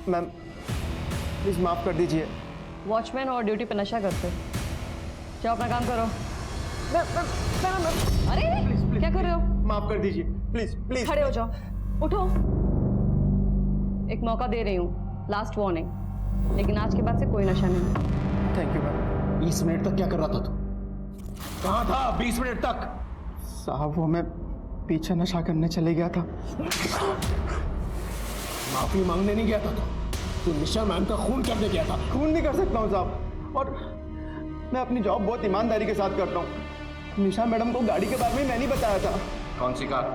Ma'am please माफ़ कर दीजिए। वॉचमैन और ड्यूटी पे नशा करते, जाओ अपना काम करो। अरे क्या कर रहे हो? माफ़ कर दीजिए प्लीज़ प्लीज़। खड़े हो जाओ, उठो। एक मौका दे रही हूँ, लास्ट वार्निंग, लेकिन आज के बाद से कोई नशा नहीं। Thank you ma'am. 20 मिनट तक क्या कर रहा था तू? कहाँ था 20 मिनट तक? साहब वो मैं पीछे नशा करने चले गया था। माफी मांगने नहीं गया था तू निशा मैम का खून करने गया था। खून नहीं कर सकता हूँ साहब, और मैं अपनी जॉब बहुत ईमानदारी के साथ करता हूँ। निशा मैडम को गाड़ी के बारे में मैंने बताया था। कौन सी कार?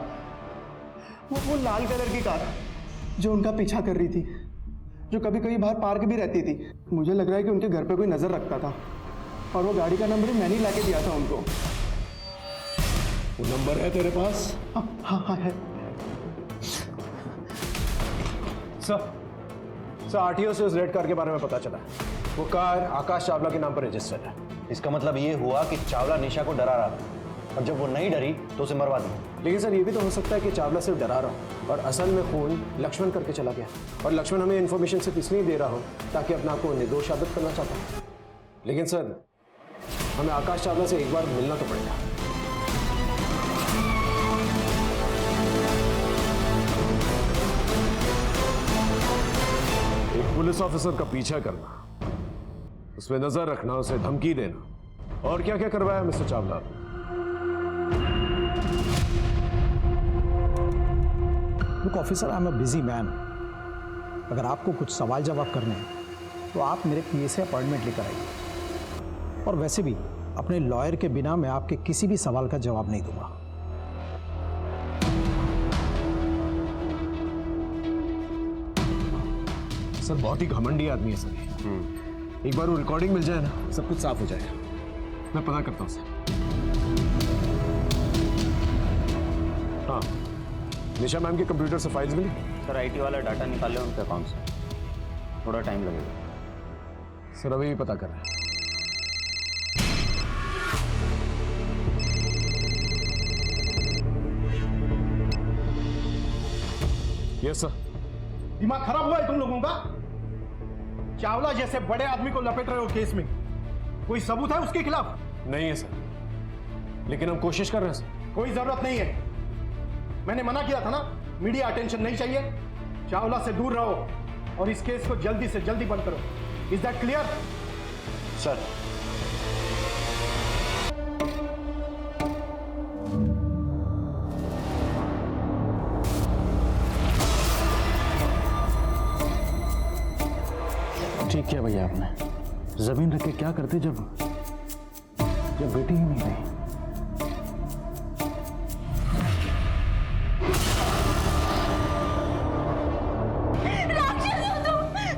वो लाल कलर की कार जो उनका पीछा कर रही थी, जो कभी कभी बाहर पार्क भी रहती थी। मुझे लग रहा है कि उनके घर पे कोई नजर रखता था, और वो गाड़ी का नंबर मैंने ही लाके दिया था उनको। वो नंबर है तेरे पास? हाँ हाँ हाँ है। सर आरटीओ से उस रेड कार के बारे में पता चला है। वो कार आकाश चावला के नाम पर रजिस्टर्ड है। इसका मतलब ये हुआ कि चावला निशा को डरा रहा था, और जब वो नहीं डरी तो उसे मरवा दिया। लेकिन सर ये भी तो हो सकता है कि चावला सिर्फ डरा रहा हो और असल में खून लक्ष्मण करके चला गया, और लक्ष्मण हमें इन्फॉर्मेशन सिर्फ इसलिए दे रहा हो ताकि अपने आप को निर्दोष साबित करना चाहता हो। लेकिन सर हमें आकाश चावला से एक बार मिलना तो पड़ेगा। एक पुलिस ऑफिसर का पीछा करना, उसमें नजर रखना, उसे धमकी देना, और क्या क्या करवाया mister Chawla? Look officer, I am a busy man. अगर आपको कुछ सवाल जवाब करने हैं तो आप मेरे पीए से अपॉइंटमेंट लेकर आइए, और वैसे भी अपने लॉयर के बिना मैं आपके किसी भी सवाल का जवाब नहीं दूंगा। सर बहुत ही घमंडी आदमी है सर। एक बार वो रिकॉर्डिंग मिल जाए ना, सब कुछ साफ हो जाएगा। मैं पता करता हूँ सर। हाँ, निशा मैम के कंप्यूटर से फाइल्स मिली? सर आईटी वाला डाटा निकाल ले उनके अकाउंट से, थोड़ा टाइम लगेगा। सर अभी भी पता कर रहे हैं। Yes sir. दिमाग खराब हुआ है तुम लोगों का? चावला जैसे बड़े आदमी को लपेट रहे हो केस में, कोई सबूत है उसके खिलाफ? नहीं है सर, लेकिन हम कोशिश कर रहे हैं सर। कोई जरूरत नहीं है, मैंने मना किया था ना, मीडिया अटेंशन नहीं चाहिए। चावला से दूर रहो और इस केस को जल्दी से जल्दी बंद करो। Is that clear? सर ठीक किया भैया आपने। जमीन रख के क्या करते जब बेटी ही नहीं रही।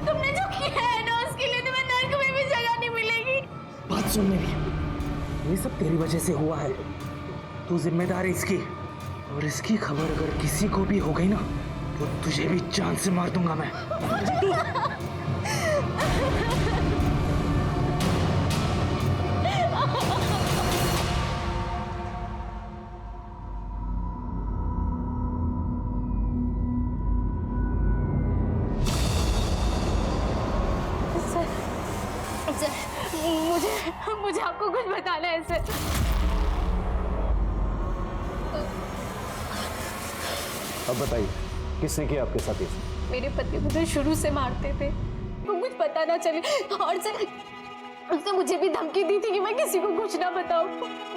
तुमने जो किया है ना, उसके लिए तुम्हें नर्क में भी जगह नहीं मिलेगी। बात सुन मेरी, ये सब तेरी वजह से हुआ है। तू जिम्मेदार है इसकी, और इसकी खबर अगर किसी को भी हो गई ना तो तुझे भी जान से मार दूंगा मैं। मुझे आपको कुछ बताना है सर। अब बताइए किसने किया आपके साथ ये? मेरे पति मुझे शुरू से मारते थे, तो कुछ पता ना चले, और सर उसने मुझे भी धमकी दी थी कि मैं किसी को कुछ ना बताऊं।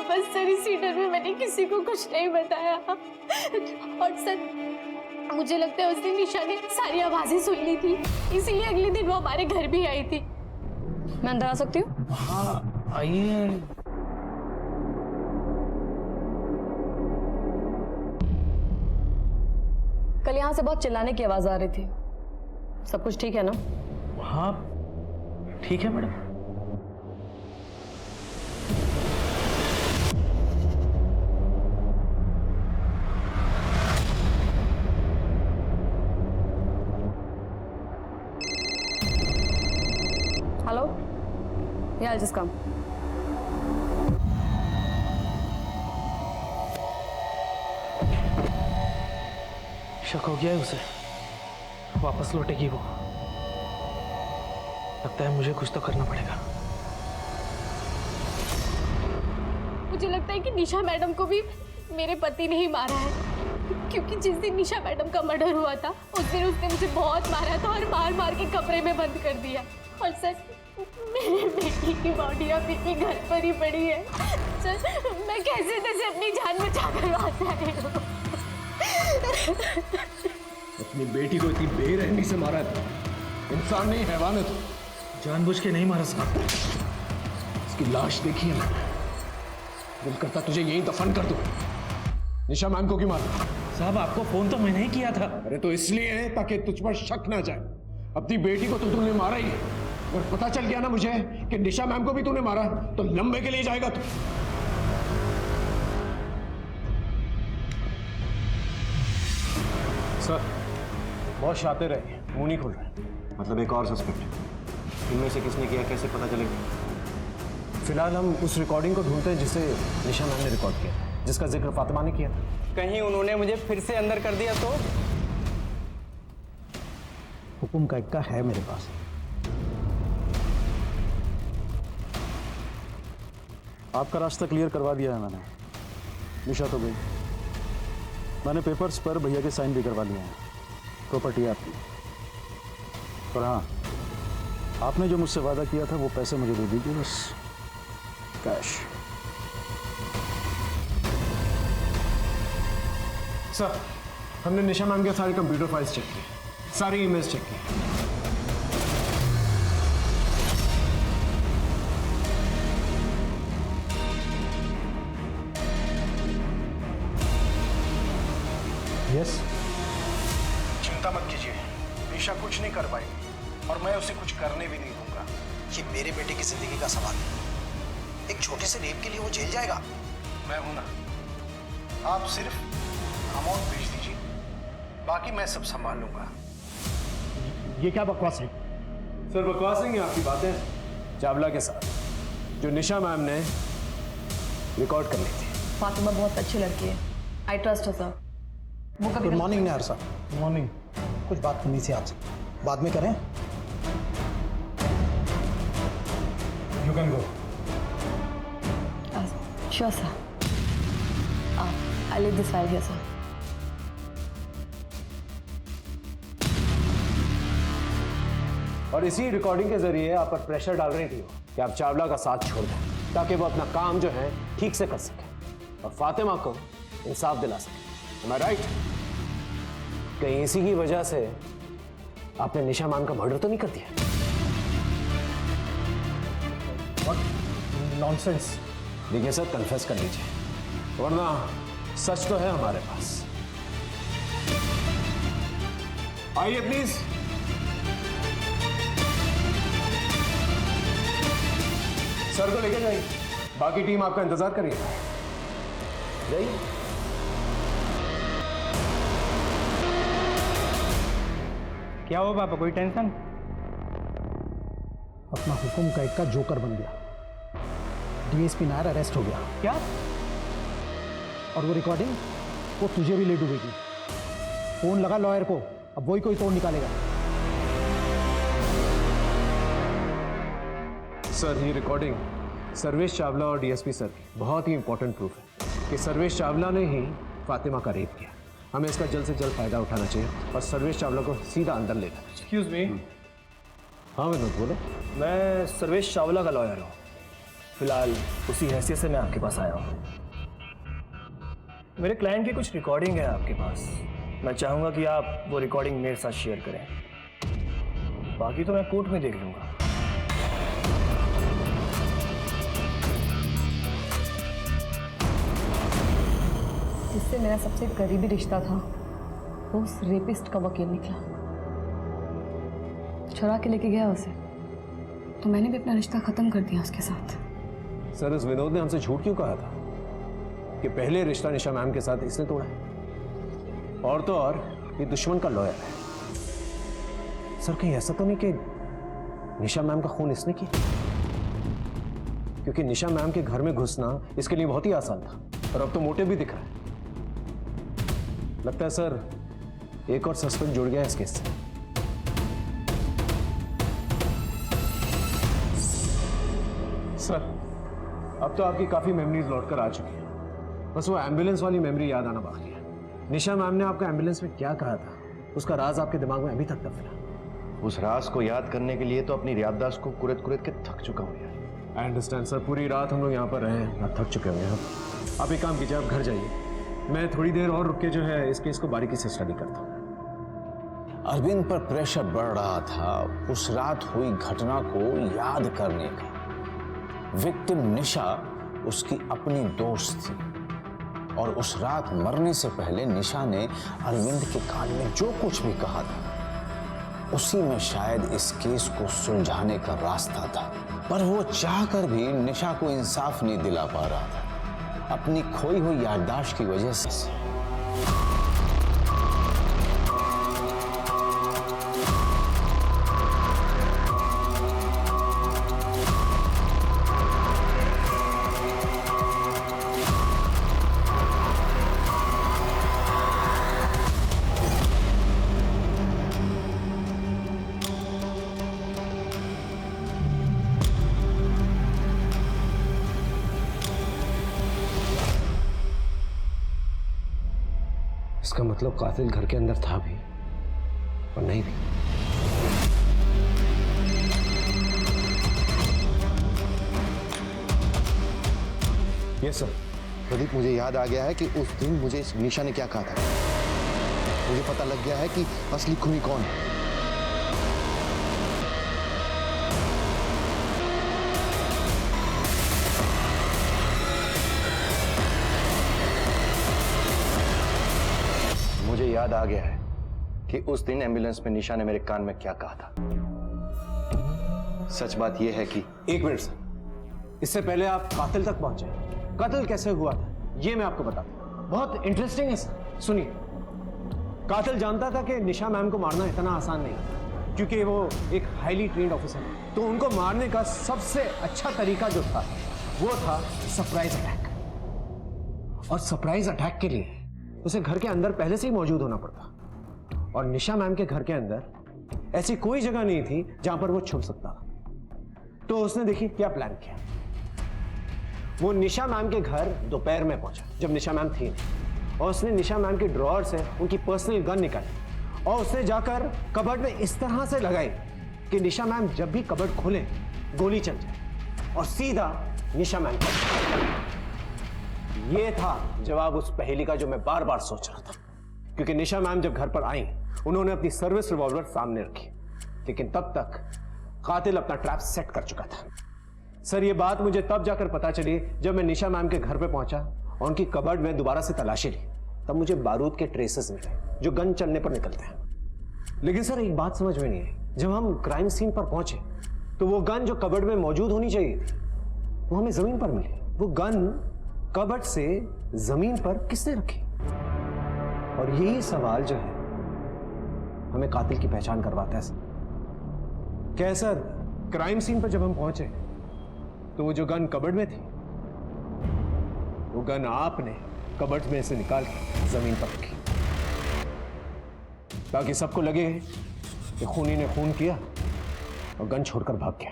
बस सर इसी डर में मैंने किसी को कुछ नहीं बताया। और सर मुझे लगता है उस दिन निशा ने सारी आवाजें सुन ली थी, इसीलिए अगले दिन वो हमारे घर भी आई थी। मैं अंदर आ सकती हूँ? हाँ आइए। कल यहाँ से बहुत चिल्लाने की आवाज आ रही थी, सब कुछ ठीक है ना? हाँ ठीक है मैडम। हेलो, या I'll just come. शक हो गया है उसे, वापस लौटेगी वो। लगता है मुझे कुछ तो करना पड़ेगा। मुझे लगता है कि निशा मैडम को भी मेरे पति ने ही मारा है, क्योंकि जिस दिन निशा मैडम का मर्डर हुआ था उस दिन उसने मुझे बहुत मारा था और मार मार के कमरे में बंद कर दिया। और सर, मेरे बेटी की बॉडी अभी भी घर पर ही पड़ी है। सर, मैं कैसे तैसे अपनी जान बचा कर वापस आई हूँ। अपनी बेटी को इतनी बेरहमी से मारा था। इंसान नहीं, हैवान है तू। जानबूझ के नहीं मारा साहब। इसकी लाश देखी है मैंने। दिल करता तुझे यहीं दफन कर दूं। निशा मैम को क्यों मारा? साहब आपको फोन तो मैंने ही किया था। अरे तो इसलिए है ताकि तुझ पर शक ना जाए। अपनी बेटी को तो तूने मारा ही है। अगर पता चल गया ना मुझे कि निशा मैम को भी तूने मारा तो लंबे के लिए जाएगा तू। सर, बहुत शातिर है, मुंह नहीं खुल रहा। मतलब एक और सस्पेक्ट, इनमें से किसने किया कैसे पता चलेगा? फिलहाल हम उस रिकॉर्डिंग को ढूंढते हैं जिसे निशा मैम ने रिकॉर्ड किया, जिसका जिक्र फातिमा ने किया था। कहीं उन्होंने मुझे फिर से अंदर कर दिया तो? हुक्म का इक्का है मेरे पास। आपका रास्ता क्लियर करवा दिया है मैंने। निशा तो गई, मैंने पेपर्स पर भैया के साइन भी करवा लिए हैं। प्रॉपर्टी है आपकी। और हाँ, आपने जो मुझसे वादा किया था वो पैसे मुझे दे दीजिए, बस कैश। सर, हमने निशा मैम के सारे कंप्यूटर फाइल्स चेक किए, सारी ईमेल्स चेक की। यस, चिंता मत कीजिए, निशा कुछ नहीं कर पाएगी और मैं उसे कुछ करने भी नहीं दूंगा। ये मेरे बेटे की जिंदगी का सवाल है। एक छोटे से रेप के लिए वो जेल जाएगा? मैं हूं ना, आप सिर्फ अमाउंट भेज दीजिए, बाकी मैं सब संभाल लूंगा। ये क्या बकवास है? सर, बकवास नहीं है आपकी बातें चावला के साथ, जो निशा मैम ने रिकॉर्ड कर ली थी। फातिमा बहुत अच्छी लड़की है, आई ट्रस्ट हर सर। वो कभी गुड मॉर्निंग नायर साहब। मॉर्निंग। कुछ बात करनी थी आपसे, बाद में करें? You can go. Sure sir, I leave this file here sir. और इसी रिकॉर्डिंग के जरिए आप पर प्रेशर डाल रही थी कि आप चावला का साथ छोड़ दें, ताकि वो अपना काम जो है ठीक से कर सके और फातिमा को इंसाफ दिला सके। Am I right? कहीं इसी की वजह से आपने निशा मैम का मर्डर तो नहीं कर दिया? नॉनसेंस। देखिए सर, कन्फेस कर लीजिए, वरना सच तो है हमारे पास। आइए प्लीज। सर को लेके जाइए, बाकी टीम आपका इंतजार करिए। जाइए। क्या हुआ पापा, कोई टेंशन? अपना हुक्म का इक्का जोकर बन गया। डीएसपी नायर अरेस्ट हो गया। क्या? और वो रिकॉर्डिंग वो तुझे भी ले डूबेगी। फोन लगा लॉयर को, अब वही कोई तोड़ निकालेगा। सर, ये रिकॉर्डिंग सर्वेश चावला और डीएसपी सर की बहुत ही इंपॉर्टेंट प्रूफ है कि सर्वेश चावला ने ही फातिमा का रेप किया। हमें इसका जल्द से जल्द फायदा उठाना चाहिए और सर्वेश चावला को सीधा अंदर ले जाना चाहिए। Excuse me. हाँ विनोद, बोलो। मैं सर्वेश चावला का लॉयर हूँ। फिलहाल उसी हैसियत से मैं आपके पास आया हूँ। मेरे क्लाइंट की कुछ रिकॉर्डिंग है आपके पास, मैं चाहूँगा कि आप वो रिकॉर्डिंग मेरे साथ शेयर करें। बाकी तो मैं कोर्ट में देख लूँगा। जिससे मेरा सबसे करीबी रिश्ता था वो उस रेपिस्ट का वकील निकला। चुरा के लेके गया उसे, तो मैंने भी अपना रिश्ता खत्म कर दिया उसके साथ। सर, इस विनोद ने हमसे झूठ क्यों कहा था कि पहले रिश्ता निशा मैम के साथ इसने तोड़ा है? और तो और ये दुश्मन का लॉयर है। सर, कहीं ऐसा तो नहीं कि निशा मैम का खून इसने किया? क्योंकि निशा मैम के घर में घुसना इसके लिए बहुत ही आसान था और अब तो मोटिव भी दिख रहा है। लगता है सर, एक और सस्पेक्ट जुड़ गया है इस केस से। सर, अब तो आपकी काफी मेमोरीज लौटकर आ चुकी हैं। बस वो एम्बुलेंस वाली मेमोरी याद आना बाकी है। निशा मैम ने आपको एम्बुलेंस में क्या कहा था, उसका राज आपके दिमाग में अभी तक दफन है। उस राज को याद करने के लिए तो अपनी याददाश्त को कुरेद कुरेद के थक चुका हूँ यार। आई अंडरस्टैंड सर, पूरी रात हम लोग यहाँ पर रहे हैं, आप थक चुके होंगे। आप एक काम कीजिए, आप घर जाइए, मैं थोड़ी देर और रुक के जो है इस केस को बारीकी से स्टडी करता हूँ। अरविंद पर प्रेशर बढ़ रहा था उस रात हुई घटना को याद करने का। विक्टिम निशा उसकी अपनी दोस्त थी और उस रात मरने से पहले निशा ने अरविंद के कान में जो कुछ भी कहा था उसी में शायद इस केस को सुलझाने का रास्ता था। पर वो चाहकर भी निशा को इंसाफ नहीं दिला पा रहा था अपनी खोई हुई याददाश्त की वजह से। इसका मतलब कातिल घर के अंदर था भी और नहीं भी। Yes sir. प्रदीप, मुझे याद आ गया है कि उस दिन मुझे इस निशा ने क्या कहा था। मुझे पता लग गया है कि असली खूनी कौन है। मुझे याद आ गया है कि उस दिन एम्बुलेंस में निशा ने मेरे कान में क्या कहा था। सच बात यह है कि एक मिनट सर, इससे पहले आप कातिल तक पहुंचे। कातिल कैसे हुआ था ये मैं आपको बताता हूं, बहुत इंटरेस्टिंग है सर। सुनिए, कातिल जानता था कि निशा मैम को मारना इतना आसान नहीं था क्योंकि वो एक हाईली ट्रेन्ड ऑफिसर है। तो उनको मारने का सबसे अच्छा तरीका जो था वो था सरप्राइज अटैक। और सरप्राइज अटैक के लिए उसे घर के अंदर पहले से ही मौजूद होना पड़ता और निशा मैम के घर के अंदर ऐसी कोई जगह नहीं थी जहां पर वो छुप सकता। तो उसने देखिए क्या प्लान किया। वो निशा मैम के घर दोपहर में पहुंचा जब निशा मैम थी नहीं, और उसने निशा मैम के ड्रॉअर से उनकी पर्सनल गन निकाली और उसने जाकर कबर्ड में इस तरह से लगाई कि निशा मैम जब भी कबर्ड खोले गोली चल जाए और सीधा निशा मैम को। ये था जवाब उस पहेली का जो मैं बार बार सोच रहा था। क्योंकि निशा मैम जब घर पर आई उन्होंने अपनी सर्विस रिवॉल्वर सामने रखी, लेकिन तब तक कातिल अपना ट्रैप सेट कर चुका था। सर, ये बात मुझे तब जाकर पता चली जब मैं निशा मैम के घर पे पहुंचा और उनकी कबर्ड में दोबारा से तलाशी ली। तब मुझे बारूद के ट्रेसेस मिले जो गन चलने पर निकलते हैं। लेकिन सर, एक बात समझ में नहीं आई, जब हम क्राइम सीन पर पहुंचे तो वो गन जो कबर्ड में मौजूद होनी चाहिए थी वो हमें जमीन पर मिली। वो गन कबर्ड से जमीन पर किसने रखी? और यही सवाल जो है हमें कातिल की पहचान करवाता है। क्या सर, क्राइम सीन पर जब हम पहुंचे तो वो जो गन कबर्ड में थी वो गन आपने कबर्ड में से निकाल के जमीन पर रखी ताकि सबको लगे कि खूनी ने खून किया और गन छोड़कर भाग गया,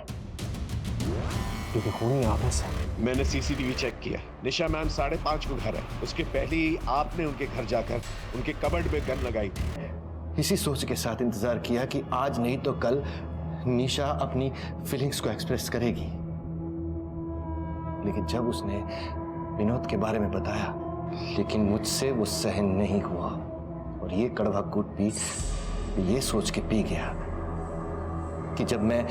क्योंकि खूनी आप है सर। मैंने सीसीटीवी चेक किया, निशा मैम 5:30 को घर है। उसके पहले ही आपने उनके घर जाकर उनके कबर्ड में गन लगाई थी। इसी सोच के साथ इंतजार किया कि आज नहीं तो कल निशा अपनी फीलिंग्स को एक्सप्रेस करेगी। लेकिन जब उसने विनोद के बारे में बताया, लेकिन मुझसे वो सहन नहीं हुआ और ये कड़वा घूंट भी ये सोच के पी गया कि जब मैं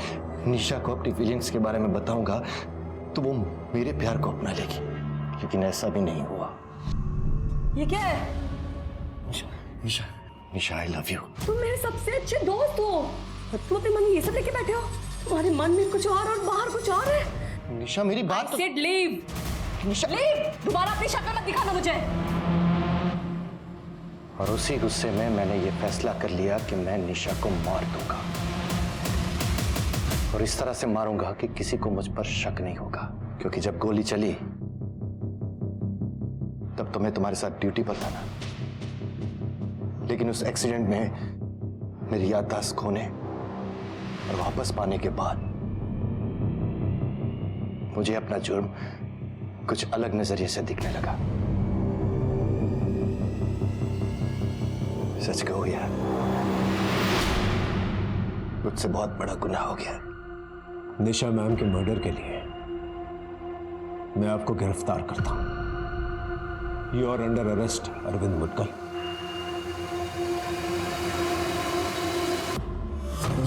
निशा को अपनी फीलिंग्स के बारे में बताऊंगा तो वो मेरे प्यार को अपना लेगी। लेकिन ऐसा भी नहीं हुआ। ये क्या है? निशा, निशा, आई लव यू। तुम मेरे सबसे अच्छे दोस्त हो, तुम अपने मन में ये सब लेके बैठे हो। तुम्हारे मन में कुछ और बाहर कुछ और है। निशा, मेरी बात तो... लीव। निशा, लीव। दोबारा अपनी शक्ल मत दिखाना मुझे। और उसी गुस्से में मैंने ये फैसला कर लिया कि मैं निशा को मार दूंगा और इस तरह से मारूंगा कि किसी को मुझ पर शक नहीं होगा। क्योंकि जब गोली चली तब तो मैं तुम्हारे साथ ड्यूटी पर था ना, लेकिन उस एक्सीडेंट में मेरी याददाश्त खोने और वापस पाने के बाद मुझे अपना जुर्म कुछ अलग नजरिए से दिखने लगा। सच कहो यार, मुझसे बहुत बड़ा गुनाह हो गया। निशा मैम के मर्डर के लिए मैं आपको गिरफ्तार करता हूं। You are under arrest Arvind Mudgal.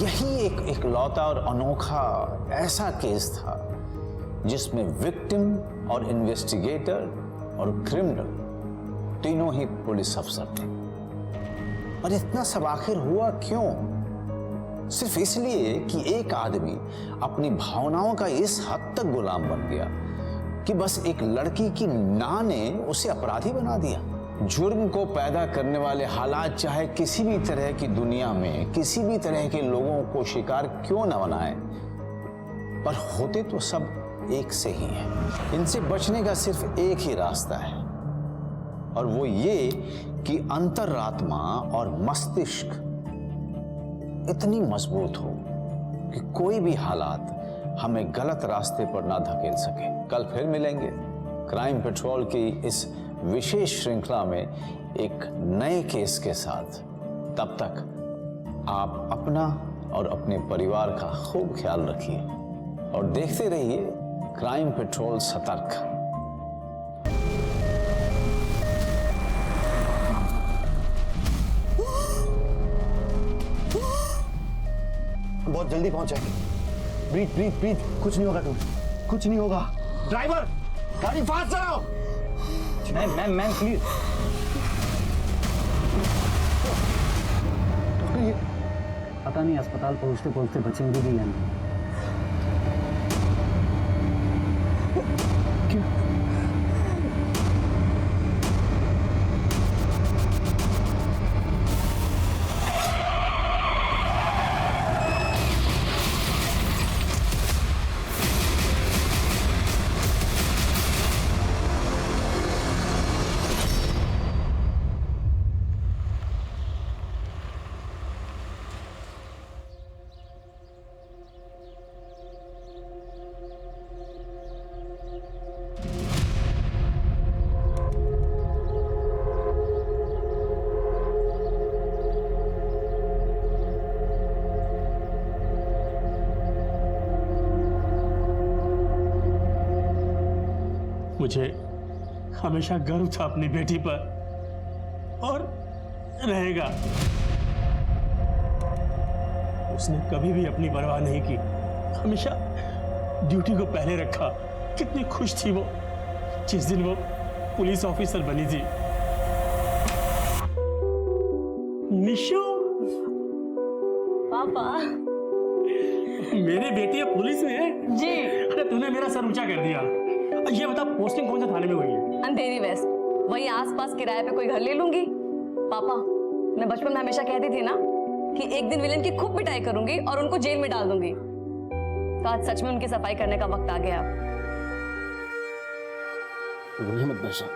यही एक इकलौता और अनोखा ऐसा केस था जिसमें विक्टिम और इन्वेस्टिगेटर और क्रिमिनल तीनों ही पुलिस अफसर थे। और इतना सब आखिर हुआ क्यों? सिर्फ इसलिए कि एक आदमी अपनी भावनाओं का इस हद तक गुलाम बन गया कि बस एक लड़की की ना ने उसे अपराधी बना दिया। जुर्म को पैदा करने वाले हालात चाहे किसी भी तरह की दुनिया में किसी भी तरह के लोगों को शिकार क्यों न बनाए, पर होते तो सब एक से ही हैं। इनसे बचने का सिर्फ एक ही रास्ता है, और वो ये कि अंतरात्मा और मस्तिष्क इतनी मजबूत हो कि कोई भी हालात हमें गलत रास्ते पर ना धकेल सके। कल फिर मिलेंगे क्राइम पेट्रोल की इस विशेष श्रृंखला में एक नए केस के साथ। तब तक आप अपना और अपने परिवार का खूब ख्याल रखिए और देखते रहिए क्राइम पेट्रोल सतर्क। बहुत जल्दी पहुंचेंगे। ब्रीथ ब्रीथ ब्रीथ, कुछ नहीं होगा तुम्हें, कुछ नहीं होगा। ड्राइवर गाड़ी फास्ट चलाओ। Ma'am please. पता नहीं अस्पताल पहुंचते पहुंचते बचेंगे भी या नहीं। मुझे हमेशा गर्व था अपनी बेटी पर और रहेगा। उसने कभी भी अपनी परवाह नहीं की, हमेशा ड्यूटी को पहले रखा। कितनी खुश थी वो जिस दिन वो पुलिस ऑफिसर बनी थी। निशो पापा, मेरी बेटी पुलिस में है जी। अरे तूने मेरा सर ऊंचा कर दिया। ये बता पोस्टिंग कौन से थाने में हुई है? अंधेरी वेस्ट। वही आसपास किराए पे कोई घर ले लूंगी। पापा, मैं बचपन में हमेशा कहती थी ना कि एक दिन विलेन की खूब पिटाई करूंगी और उनको जेल में डाल दूंगी। तो आज सच में उनकी सफाई करने का वक्त आ गया। रोइए मत बैसा।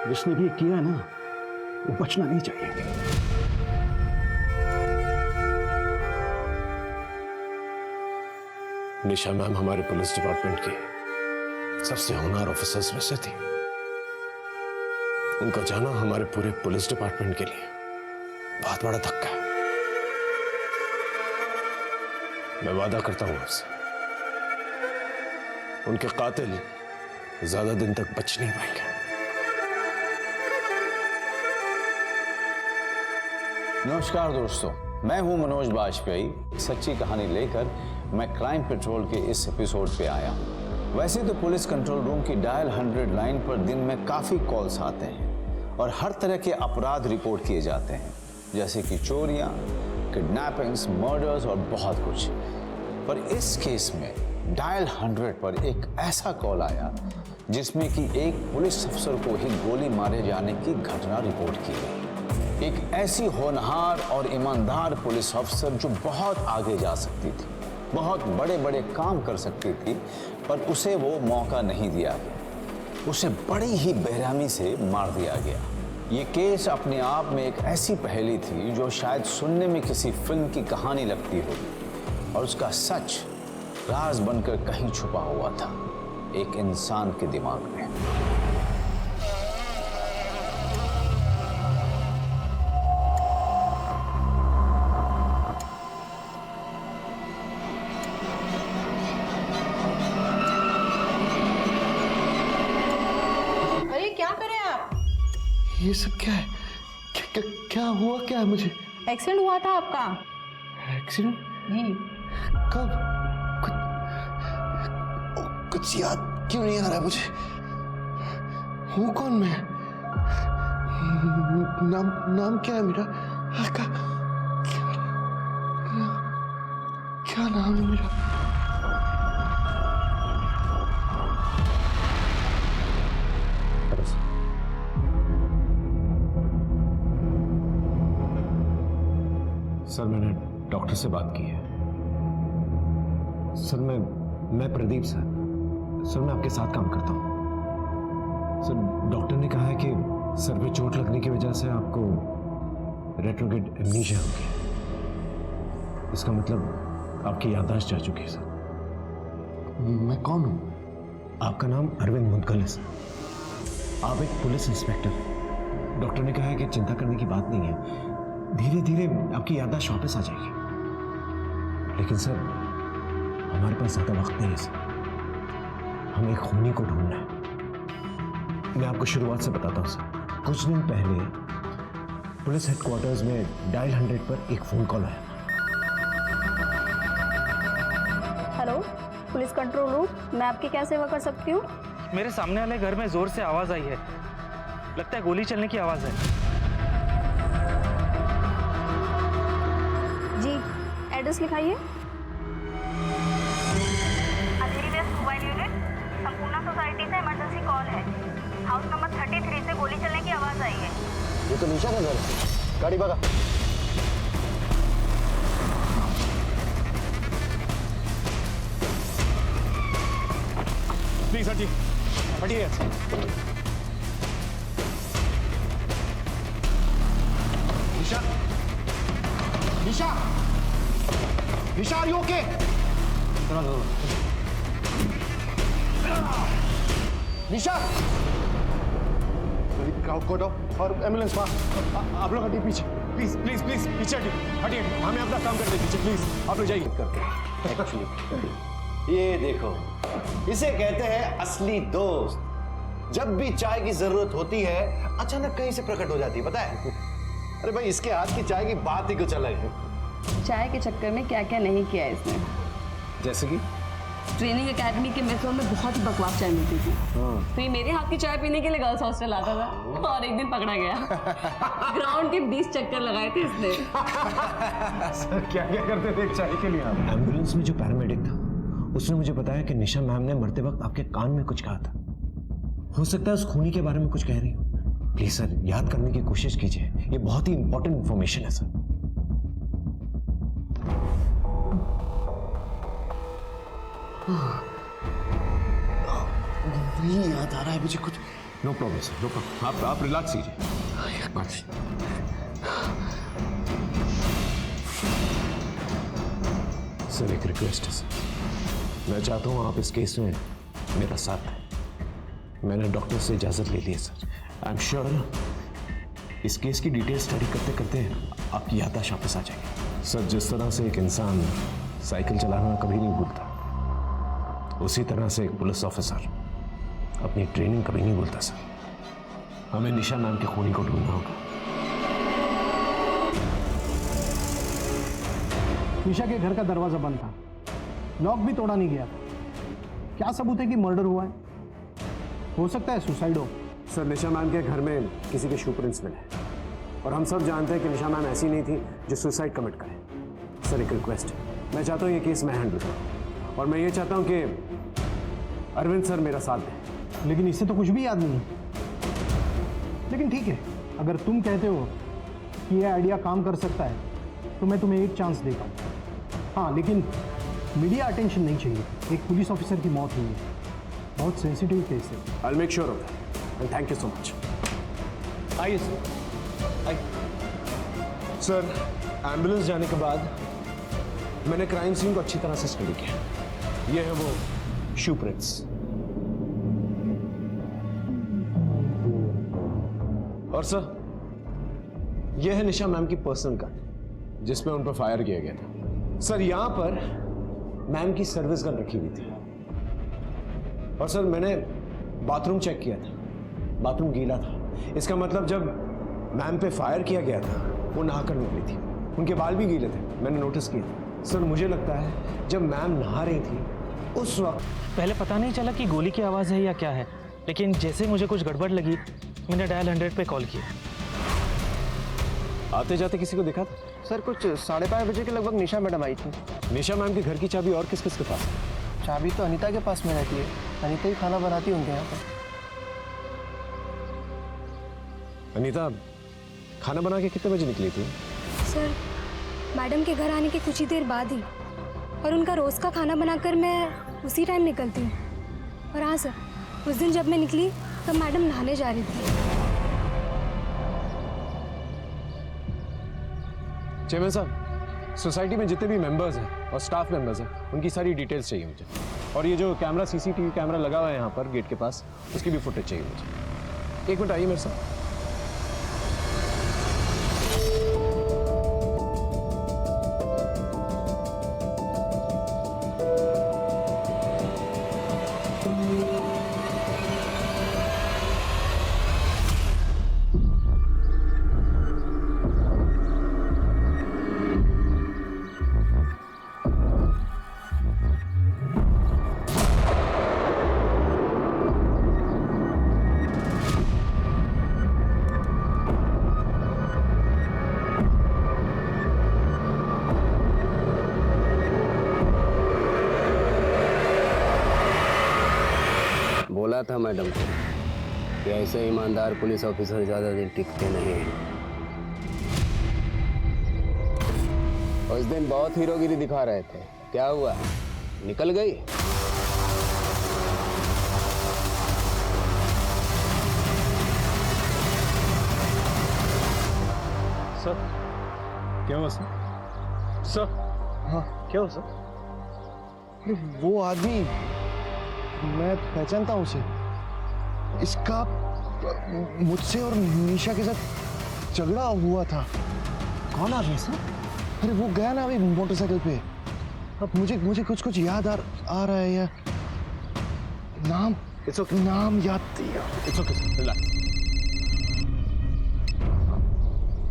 जिसने भी किया है ना, वो बचना नहीं चाहिए। निशा मैम हमारे पुलिस डिपार्टमेंट की सबसे होनहार ऑफिसर्स में से थी। उनका जाना हमारे पूरे पुलिस डिपार्टमेंट के लिए बहुत बड़ा धक्का है। मैं वादा करता हूं आपसे, उनके कातिल ज्यादा दिन तक बच नहीं पाएंगे। नमस्कार दोस्तों, मैं हूं मनोज बाजपेयी। सच्ची कहानी लेकर मैं क्राइम पेट्रोल के इस एपिसोड पे आया हूं। वैसे तो पुलिस कंट्रोल रूम की डायल 100 लाइन पर दिन में काफ़ी कॉल्स आते हैं और हर तरह के अपराध रिपोर्ट किए जाते हैं, जैसे कि चोरियां, किडनैपिंग्स, मर्डर्स और बहुत कुछ। पर इस केस में डायल 100 पर एक ऐसा कॉल आया जिसमें कि एक पुलिस अफसर को ही गोली मारे जाने की घटना रिपोर्ट की गई। एक ऐसी होनहार और ईमानदार पुलिस अफसर जो बहुत आगे जा सकती थी, बहुत बड़े बड़े काम कर सकती थी, पर उसे वो मौका नहीं दिया गया। उसे बड़ी ही बेरहमी से मार दिया गया। ये केस अपने आप में एक ऐसी पहेली थी जो शायद सुनने में किसी फिल्म की कहानी लगती होगी, और उसका सच राज बनकर कहीं छुपा हुआ था एक इंसान के दिमाग में। अरे क्या कर रहे हैं आप? ये सब क्या है? क्या हुआ क्या है मुझे? एक्सीडेंट हुआ था आपका। एक्सीडेंट? जी। कब? कुछ याद क्यों नहीं आ रहा मुझे? हूँ कौन मैं? नाम क्या है मेरा? क्या नाम है मेरा? सर मैंने डॉक्टर से बात की है। सर मैं प्रदीप सर मैं आपके साथ काम करता हूँ। सर डॉक्टर ने कहा है कि सर पे चोट लगने की वजह से आपको रेट्रोग्रेड एमनीशिया हो गया। इसका मतलब आपकी याददाश्त जा चुकी है सर। मैं कौन हूँ? आपका नाम अरविंद मुदगल है सर। आप एक पुलिस इंस्पेक्टर हैं। डॉक्टर ने कहा है कि चिंता करने की बात नहीं है, धीरे धीरे आपकी याददाश्त वापस आ जाएगी। लेकिन सर हमारे पास ज्यादा वक्त नहीं है सर, हमें एक खूनी को ढूंढना है। मैं आपको शुरुआत से बताता हूँ सर। कुछ दिन पहले पुलिस हेडक्वार्टर्स में डायल 100 पर एक फोन कॉल आया। हेलो, पुलिस कंट्रोल रूम, मैं आपकी क्या सेवा कर सकती हूँ? मेरे सामने वाले घर में जोर से आवाज आई है, लगता है गोली चलने की आवाज है। जी, एड्रेस लिखाइए। मोबाइल यूनिट, संपूर्ण सोसाइटी से इमरजेंसी कॉल है। हाउस नंबर 33 से गोली चलने की आवाज आई है। ये तो निशा का घर है। गाड़ी भगा। प्लीज हटिए, हटिए। Nisha, Nisha, Nisha, are you okay? Nisha, crowd को हटाओ और एम्बुलेंस वहां। आप लोग हटिए पीछे, प्लीज प्लीज प्लीज पीछे हटिए, हटिए। हमें अपना काम करते पीछे, प्लीज आप लोग जाइए। एक्चुअली ये देखो, इसे कहते हैं असली दोस्त। जब भी चाय की जरूरत होती है अचानक कहीं से प्रकट हो जाती है, पता है? अरे भाई, इसके हाथ की चाय की बात ही कुछ अलग है। चाय के चक्कर में क्या क्या नहीं किया इसने। जैसे कि ट्रेनिंग एकेडमी के मेस में बहुत ही बकवास चाय मिलती थी, तो ये मेरे हाथ की चाय पीने के लिए गर्ल्स हॉस्टल आता था और एक दिन पकड़ा गया। ग्राउंड के 20 चक्कर लगाए थे इसने। सर क्या क्या करते थे चाय के लिए? एम्बुलेंस में जो पैरामेडिक था उसने मुझे बताया कि निशा मैम ने मरते वक्त आपके कान में कुछ कहा था। हो सकता है उस खूनी के बारे में कुछ कह रही हो। प्लीज सर, याद करने की कोशिश कीजिए, ये बहुत ही इंपॉर्टेंट इंफॉर्मेशन है सर। नहीं याद आ रहा है मुझे कुछ। No problem sir, no problem. आप रिलैक्स कीजिए। सर एक रिक्वेस्ट है सर, मैं चाहता हूँ आप इस केस में मेरा साथ दें। मैंने डॉक्टर से इजाजत ले ली है सर। आई एम श्योर इस केस की डिटेल स्टडी करते करते आपकी याददाश्त वापस आ जाएगी। सर जिस तरह से एक इंसान साइकिल चलाना कभी नहीं भूलता, उसी तरह से एक पुलिस ऑफिसर अपनी ट्रेनिंग कभी नहीं भूलता सर। हमें निशा नाम के खूनी को ढूंढना होगा। निशा के घर का दरवाजा बंद था, लॉक भी तोड़ा नहीं गया था। क्या सबूत है कि मर्डर हुआ है? हो सकता है सुसाइड हो। सर निशा मैम के घर में किसी के शू प्रिंट्स मिले और हम सब जानते हैं कि निशा मैम ऐसी नहीं थी जो सुसाइड कमिट करे। सर एक रिक्वेस्ट है, मैं चाहता हूँ ये केस मैं हैंडल करूँ और मैं ये चाहता हूँ कि अरविंद सर मेरा साथ दें। लेकिन इससे तो कुछ भी याद नहीं। लेकिन ठीक है, अगर तुम कहते हो कि यह आइडिया काम कर सकता है तो मैं तुम्हें एक चांस देता हूँ। हाँ, लेकिन मीडिया अटेंशन नहीं चाहिए। एक पुलिस ऑफिसर की मौत हुई है, बहुत सेंसिटिव केस है। I will make sure of that and thank you so much. आइए सर, आइए। सर एम्बुलेंस जाने के बाद मैंने क्राइम सीन को अच्छी तरह से स्टडी किया। ये है वो शू प्रिंट्स। और सर ये है निशा मैम की पर्सनल गन जिसमें उन पर फायर किया गया था। सर यहां पर मैम की सर्विस गन रखी हुई थी। और सर मैंने बाथरूम चेक किया था, बाथरूम गीला था। इसका मतलब जब मैम पे फायर किया गया था वो नहाकर निकली थी, उनके बाल भी गीले थे, मैंने नोटिस किया था। सर मुझे लगता है जब मैम नहा रही थी उस वक्त पहले पता नहीं चला कि गोली की आवाज़ है या क्या है, लेकिन जैसे मुझे कुछ गड़बड़ लगी मैंने डायल 100 पे कॉल किया। आते जाते किसी को देखा था? सर कुछ 5:30 बजे के लगभग निशा मैडम आई थी। निशा मैम के घर की चाबी और किस किस के पास है? चाबी तो अनीता के पास में रहती है, अनीता ही खाना बनाती है उनके यहाँ पर। अनीता खाना बना के कितने बजे निकली थी? सर मैडम के घर आने के कुछ ही देर बाद ही, और उनका रोज़ का खाना बनाकर मैं उसी टाइम निकलती हूँ। और हाँ सर, उस दिन जब मैं निकली तब मैडम नहाने जा रही थी। चेयरमैन साहब, सोसाइटी में जितने भी मेंबर्स हैं और स्टाफ मेंबर्स हैं उनकी सारी डिटेल्स चाहिए मुझे। और ये जो कैमरा सीसीटीवी कैमरा लगा हुआ है यहाँ पर गेट के पास, उसकी भी फुटेज चाहिए मुझे। एक मिनट आइए मेरे साथ। बोला था मैडम को कि ऐसे ईमानदार पुलिस ऑफिसर ज्यादा दिन टिकते नहीं। उस दिन बहुत हीरोगिरी दिखा रहे थे, क्या हुआ? निकल गई? सर क्या हुआ सर? सर हाँ क्या हुआ सर? वो आदमी मैं पहचानता हूँ उसे। इसका मुझसे और निशा के साथ झगड़ा हुआ था। कौन आदमी सर? अरे वो गया ना अभी मोटरसाइकिल पे। अब मुझे कुछ याद आ रहा है यार। नाम नाम याद इट्स ओके सर, रिलैक्स।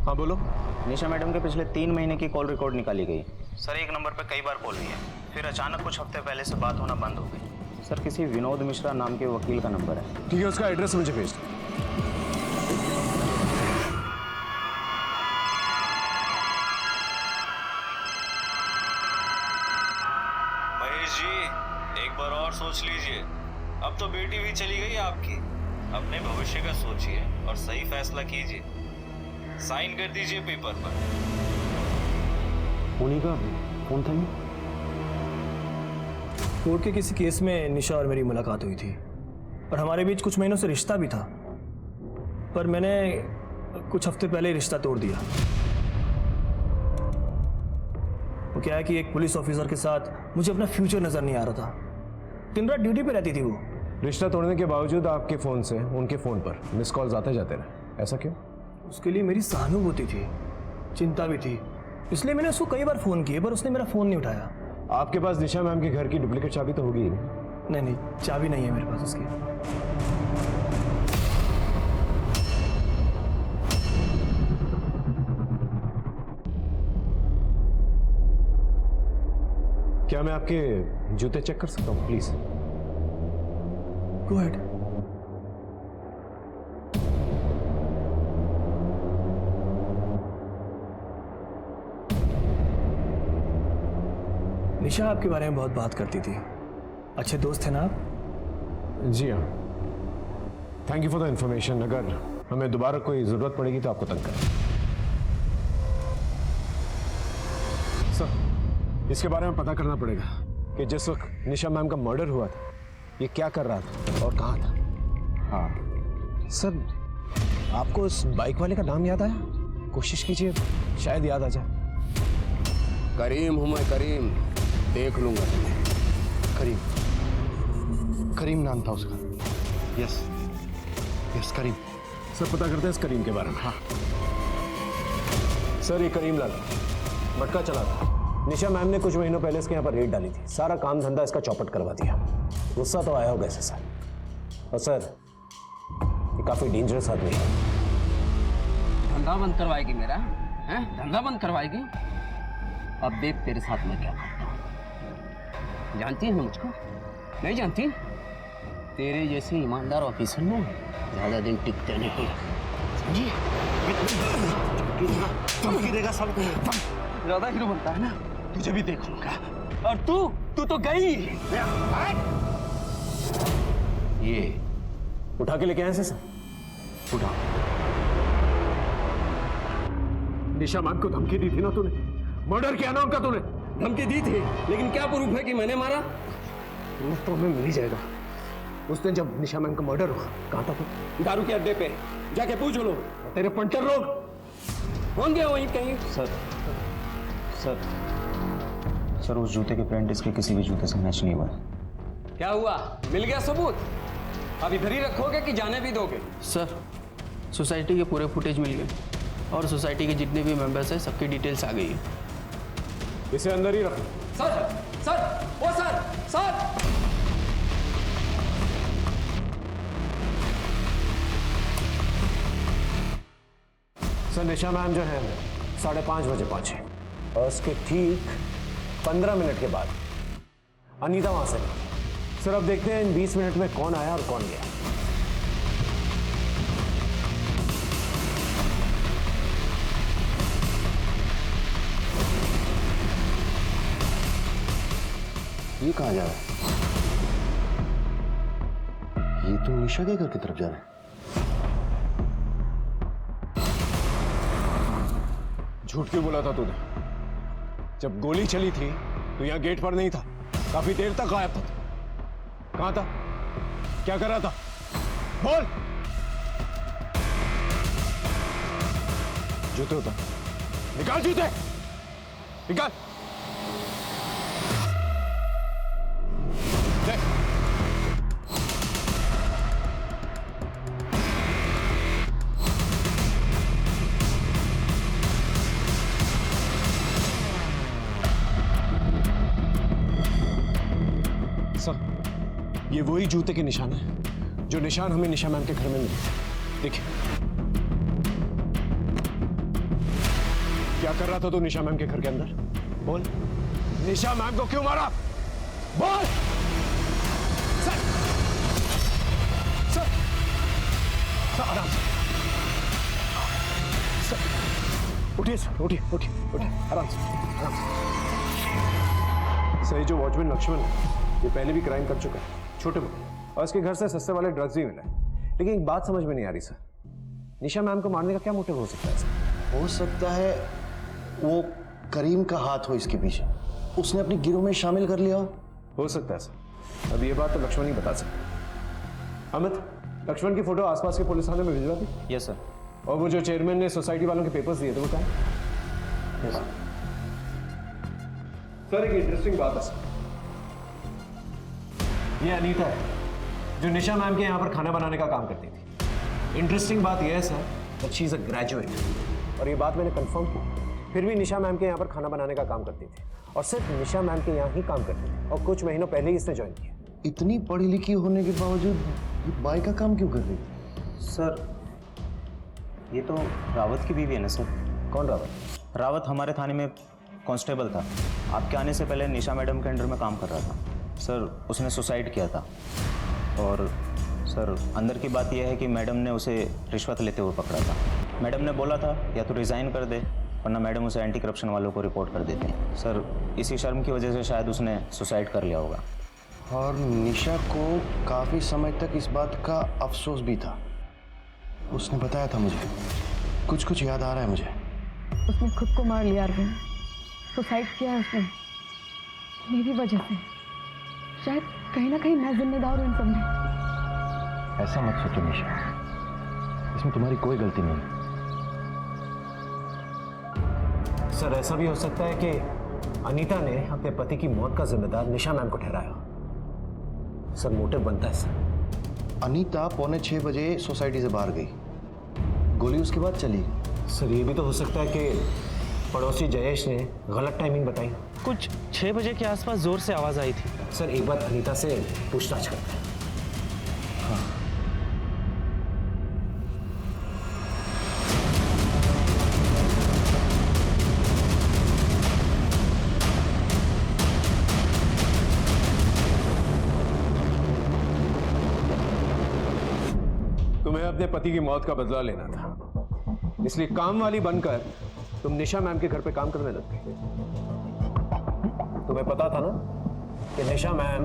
हाँ बोलो। निशा मैडम के पिछले 3 महीने की कॉल रिकॉर्ड निकाली गई। सर एक नंबर पर कई बार कॉल की है, फिर अचानक कुछ हफ्ते पहले से बात होना बंद हो गई। सर किसी विनोद मिश्रा नाम के वकील का नंबर है। ठीक है, उसका एड्रेस मुझे भेज दो। महेश जी एक बार और सोच लीजिए, अब तो बेटी भी चली गई आपकी। अपने भविष्य का सोचिए और सही फैसला कीजिए। साइन कर दीजिए पेपर पर। उन्हीं का फोन था ये? कोर्ट के किसी केस में निशा और मेरी मुलाकात हुई थी और हमारे बीच कुछ महीनों से रिश्ता भी था, पर मैंने कुछ हफ्ते पहले रिश्ता तोड़ दिया। वो क्या है कि एक पुलिस ऑफिसर के साथ मुझे अपना फ्यूचर नजर नहीं आ रहा था। दिन रात ड्यूटी पे रहती थी वो। रिश्ता तोड़ने के बावजूद आपके फोन से उनके फोन पर मिस कॉल्स आते जाते रहे, ऐसा क्यों? उसके लिए मेरी सहानुभूति थी, चिंता भी थी, इसलिए मैंने उसको कई बार फोन किए पर उसने मेरा फोन नहीं उठाया। आपके पास निशा मैम के घर की डुप्लीकेट चाबी तो होगी ही नहीं? नहीं, चाबी नहीं है मेरे पास उसकी। क्या मैं आपके जूते चेक कर सकता हूँ प्लीज? Go ahead. निशा आपके बारे में बहुत बात करती थी, अच्छे दोस्त थे ना आप? जी हाँ, thank you for the information. अगर हमें दोबारा कोई जरूरत पड़ेगी तो आपको तंग करें। सर इसके बारे में पता करना पड़ेगा कि जिस वक्त निशा मैम का मर्डर हुआ था ये क्या कर रहा था और कहाँ था। हाँ सर, आपको उस बाइक वाले का नाम याद आया? कोशिश कीजिए, शायद याद आ जाए। करीम हूं मैं, करीम, देख लूंगा तुम्हें। करीम नाम था उसका। यस यस करीम। सर पता करते हैं इस करीम के बारे में। हाँ सर, ये करीम लाल मटका चला था। निशा मैम ने कुछ महीनों पहले इसके यहाँ पर रेड डाली थी, सारा काम धंधा इसका चौपट करवा दिया। गुस्सा तो आया होगा इसे सर। और सर ये काफी डेंजरस आदमी है। धंधा बंद करवाएगी मेरा? हैं? धंधा बंद करवाएगी? अब देख तेरे साथ मैं क्या करता हूँ। जानती है ना मुझको? नहीं जानती? तेरे जैसे ईमानदार ऑफिसर में ज्यादा दिन टिकते नहीं, समझी? धमकी देगा सब। ज्यादा हीरो बनता है ना, तुझे भी देख लूंगा। और तू तो गई। ये उठा के लेके आए सर? उठा। निशा मैम को धमकी दी थी ना तूने? मर्डर किया ना उनका तूने? धमकी दी थी, लेकिन क्या प्रूफ है कि मैंने मारा? प्रूफ तो हमें मिल ही जाएगा। उस दिन जब निशा मैम का मर्डर हुआ कहाँ था तू? दारू के अड्डे पे जाके पूछ लो। तेरे पंटर लोग होंगे वहीं कहीं। सर उस जूते के प्रिंट इसके किसी भी जूते से मैच नहीं हुआ। क्या हुआ? मिल गया सबूत? अब इधर ही रखोगे कि जाने भी दोगे? सर सोसाइटी के पूरे फुटेज मिल गए और सोसाइटी के जितने भी मेंबर्स हैं सबकी डिटेल्स आ गई है। इसे अंदर ही रखो। सर सर ओ सर सर सर निशा मैम जो है 5:30 बजे पहुंचे और उसके ठीक 15 मिनट के बाद अनीता वहां से निकली। सर अब देखते हैं इन 20 मिनट में कौन आया और कौन गया। ये कहाँ जा रहा है? ये तो निशा के घर की तरफ जा रहा है। झूठ क्यों बोला था तूने? जब गोली चली थी तो यहां गेट पर नहीं था, काफी देर तक गायब था। कहां था? क्या कर रहा था? बोल। जूते उतार, निकाल जूते, निकाल। देख ये वही जूते के निशान है जो निशान हमें निशा मैम के घर में मिले। देखिए क्या कर रहा था तू निशा मैम के घर के अंदर? बोल। निशा मैम को क्यों मारा? बोल। सर सर सर आराम से। सर उठिए सर, उठिए उठिए उठिए, आराम से आराम से। सही जो वॉचमैन लक्ष्मण है ये पहले भी क्राइम कर चुका है, छोटे मोटे, और इसके घर से सस्ते वाले ड्रग्स भी मिले। लेकिन एक बात समझ में नहीं आ रही सर, निशा मैम को मारने का क्या मोटिव हो सकता है सर? हो सकता है वो करीम का हाथ हो इसके पीछे, उसने अपनी गिरोह में शामिल कर लिया हो सकता है सर। अब ये बात तो लक्ष्मण ही बता सकते। अमित, लक्ष्मण की फोटो आसपास के पुलिस थाने में भिजवा दी? Yes sir. और वो जो चेयरमैन ने सोसाइटी वालों के पेपर्स दिए थे वो कहाँ है? Yes sir. एक इंटरेस्टिंग बात है सर, ये अनीता है जो निशा मैम के यहाँ पर खाना बनाने का काम करती थी। इंटरेस्टिंग बात यह है sir that she is a graduate, और ये बात मैंने कंफर्म की। फिर भी निशा मैम के यहाँ पर खाना बनाने का काम करती थी और सिर्फ निशा मैम के यहाँ ही काम करती थी, और कुछ महीनों पहले ही इसने ज्वाइन किया। इतनी पढ़ी लिखी होने के बावजूद ये बाई का काम क्यों कर रही थी? सर ये तो रावत की बीवी है ना सर। कौन रावत? रावत हमारे थाने में कांस्टेबल था, आपके आने से पहले निशा मैडम के अंडर में काम कर रहा था सर। उसने सुसाइड किया था, और सर अंदर की बात यह है कि मैडम ने उसे रिश्वत लेते हुए पकड़ा था। मैडम ने बोला था या तो रिज़ाइन कर दे, वरना मैडम उसे एंटी करप्शन वालों को रिपोर्ट कर देते। सर इसी शर्म की वजह से शायद उसने सुसाइड कर लिया होगा। और निशा को काफ़ी समय तक इस बात का अफसोस भी था, उसने बताया था मुझे। कुछ याद आ रहा है मुझे। उसने खुद को मार लिया अरविंद, सुसाइड किया है उसने मेरी वजह से। शायद कहीं ना कहीं मैं जिम्मेदार हूँ इन सब में। ऐसा मत सोचो निशा, इसमें तुम्हारी कोई गलती नहीं है। सर ऐसा भी हो सकता है कि अनीता ने अपने पति की मौत का जिम्मेदार निशा मैम को ठहराया, सर मोटिव बनता है सर। अनीता 5:45 सोसाइटी से बाहर गई, गोली उसके बाद चली। सर ये भी तो हो सकता है कि पड़ोसी जयेश ने गलत टाइमिंग बताई। कुछ 6 बजे के आसपास जोर से आवाज आई थी। सर एक बार अनीता से पूछताछ करते हैं। तुम्हें अपने पति की मौत का बदला लेना था, इसलिए काम वाली बनकर तुम निशा मैम के घर पे काम करने लग गई। तुम्हें पता था ना कि निशा मैम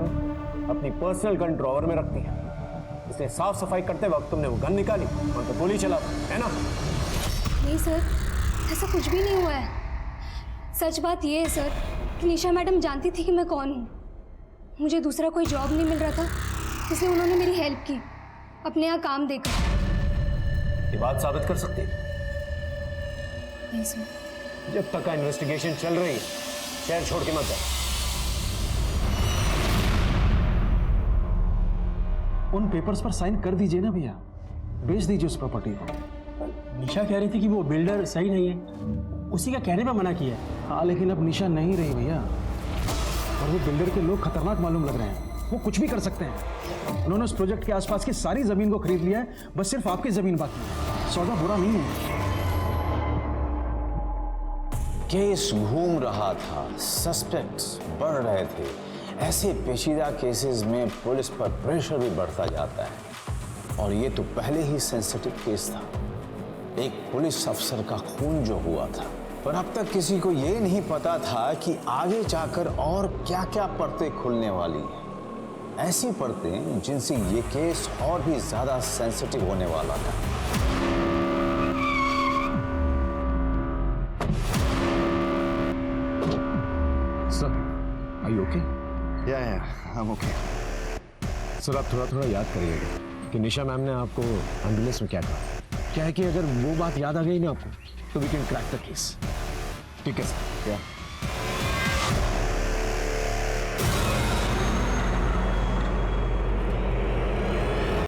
अपनी पर्सनल गन ड्रॉवर में रखती है, इसलिए साफ सफाई करते वक्त तुमने वो गन निकाली और तो गोली चला, है ना? नहीं सर, ऐसा कुछ भी नहीं हुआ है। सच बात ये है सर कि निशा मैडम जानती थी कि मैं कौन हूँ। मुझे दूसरा कोई जॉब नहीं मिल रहा था, इसलिए उन्होंने मेरी हेल्प की अपने यहाँ काम देकर। ये बात साबित कर सकती है? नहीं सर। जब तक का इन्वेस्टिगेशन चल रही है, शहर छोड़ के मत जाओ। उन पेपर्स पर साइन कर दीजिए ना भैया, बेच दीजिए उस प्रॉपर्टी को। निशा कह रही थी कि वो बिल्डर सही नहीं है, उसी का कहने पे मना किया है। हाँ लेकिन अब निशा नहीं रही भैया, और वो बिल्डर के लोग खतरनाक मालूम लग रहे हैं। वो कुछ भी कर सकते हैं। उन्होंने उस प्रोजेक्ट के आसपास की सारी जमीन को खरीद लिया है, बस सिर्फ आपकी जमीन बाकी है। सौदा बुरा नहीं है। केस घूम रहा था, सस्पेक्ट्स बढ़ रहे थे। ऐसे पेचीदा केसेस में पुलिस पर प्रेशर भी बढ़ता जाता है, और ये तो पहले ही सेंसिटिव केस था, एक पुलिस अफसर का खून जो हुआ था। पर अब तक किसी को ये नहीं पता था कि आगे जाकर और क्या क्या परतें खुलने वाली हैं, ऐसी परतें जिनसे ये केस और भी ज्यादा सेंसिटिव होने वाला था। Sir, are you okay? या ओके। सर आप थोड़ा थोड़ा याद करिएगा कि निशा मैम ने आपको एम्बुलेंस में क्या कहा। क्या है कि अगर वो बात याद आ गई ना आपको, तो we can crack the case. ठीक है सर।